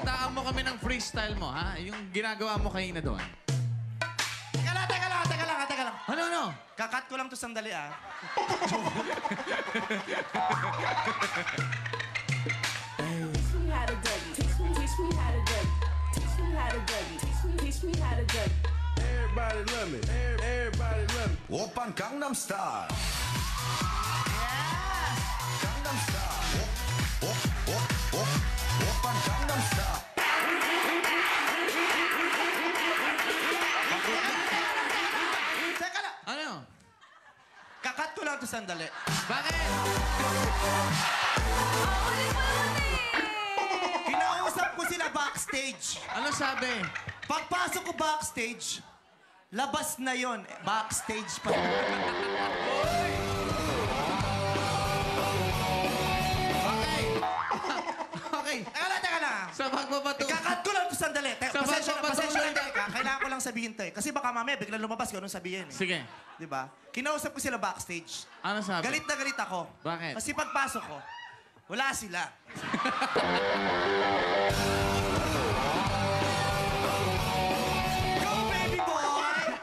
Pakitaan mo kami ng freestyle mo, ha? Yung ginagawa mo kanina doon. Teka lang. Ano? Kakat ko lang to sandali, ah. Teach me how to Dougie. Teach me how to Dougie. Teach me how to Dougie. Teach me how to Dougie. Everybody love me. Everybody love me. Oppan Gangnam Style. Gangnam Style. Oppan Gangnam Style. Teka lang. Ano? Kakat ko lang to sandali. Bakit? Kinausap ko sila backstage. Ano sabi? Pagpasok ko backstage, labas na yon. Backstage pa. Okay. Okay. Teka lang. Sa pagpapatungo. Kakat ko lang to sandali. Sa Pasensya pagpapatuloy. na, teka. Kailangan ko lang sabihin to, eh. Kasi baka mamaya biglang lumabas ko anong sabihin. Eh. Sige. Di ba? Kinausap ko sila backstage. Ano sabi? Galit na galit ako. Bakit? Kasi pagpasok ko, wala sila. Go, baby boy!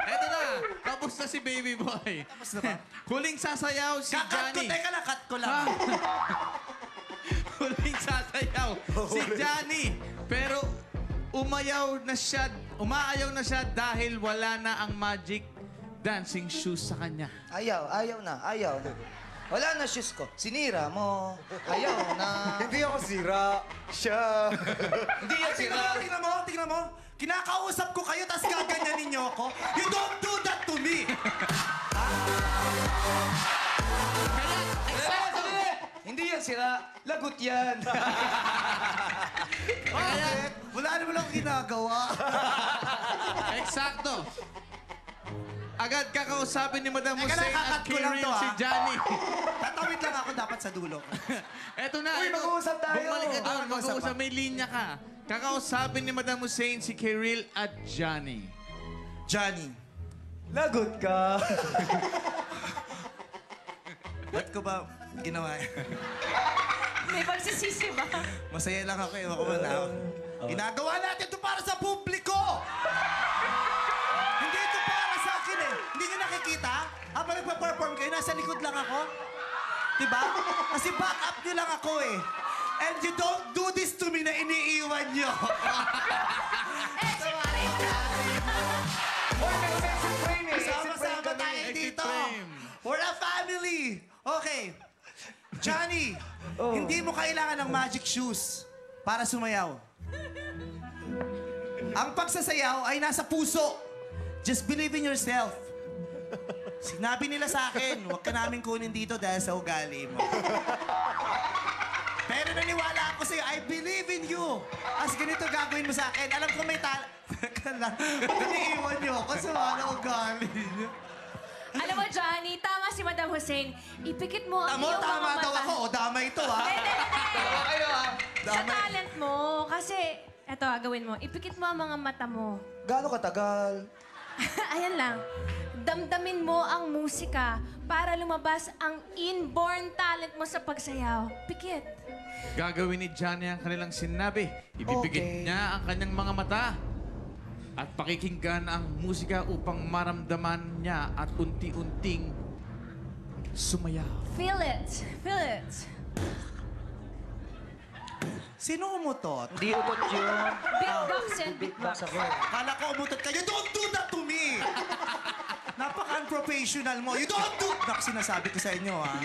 Eto na. Tapos na si baby boy. Tapos na ba? Huling sasayaw si Kakat ko, Johnny. teka lang, cut ko lang. Ha? Huling sasayaw si Johnny. Pero umaayaw na siya dahil wala na ang magic dancing shoes sa kanya. Ayaw na. Wala na shoes ko. Sinira mo. Ayaw na. Hindi ako sira. Siya. Hindi yan sira. Tingnan mo. Kinakausap ko kayo, tapos gaganyanin niyo ako. You don't do that to me! Sandali! Hindi yan sira. Lagot yan. Bakit? Wala naman akong ginagawa. Eksakto. Agad kakausapin ni Madam Teka lang, Hussein at kakat ko lang Kiril to, si ah. Johnny. Tatawid lang ako dapat sa dulo. Eto na. Uy, mag-uusap tayo. Bumalik ka doon. Mag-uusap Mag-uusap. pa. May linya ka. Kakausapin ni Madam Hussein si Kiril at Johnny. Johnny, Lagot ka. ba't ko ba ginawa yan? May pagsisisi ba? Masaya lang ako, ewan ko ba na. Ginagawa natin ito para sa publiko! Hindi ito para sa akin eh. Hindi nyo nakikita? Habang nagpa-perform kayo, nasa likod lang ako. Diba? Kasi back up nyo lang ako eh. And you don't do this to me na iniiwan nyo. Uy, may exit frame eh. Exit frame Sama-sama kami. tayo Exit dito. frame. For a family. Okay. Johnny, hindi mo kailangan ng magic shoes para sumayaw. Ang pagsasayaw ay nasa puso. Just believe in yourself. Sinabi nila sa akin, huwag ka namin kunin dito dahil sa ugali mo. Pero naniwala ako sa'yo, I believe in you. As ganito gagawin mo sa akin, alam ko may Teka lang, naniiwan niyo ako sa mga ugali niyo. Alam mo, Johnny, tama si Madam Hussein. Ipikit mo ang iyong Tama mga daw mata. ako, o dama ito ha. Hindi. Kayo ah. Sa talent mo. Kasi, eto, gawin mo. Ipikit mo ang mga mata mo. Gaano katagal? Ayan lang. Damdamin mo ang musika para lumabas ang inborn talent mo sa pagsayaw. Pikit. Gagawin ni Johnny ang kanilang sinabi. Ibibigit Okay. niya ang kanyang mga mata. At pakikinggan ang musika upang maramdaman niya at unti-unting sumayaw. Feel it. Feel it. Sino umutot? Hindi utot yun. Beatbox yan, beatbox. Beatbox ako. Kala ko umutot ka. You don't do that to me! Napaka-unprofessional mo. You don't do... Nak, sinasabi ko sa inyo, ha?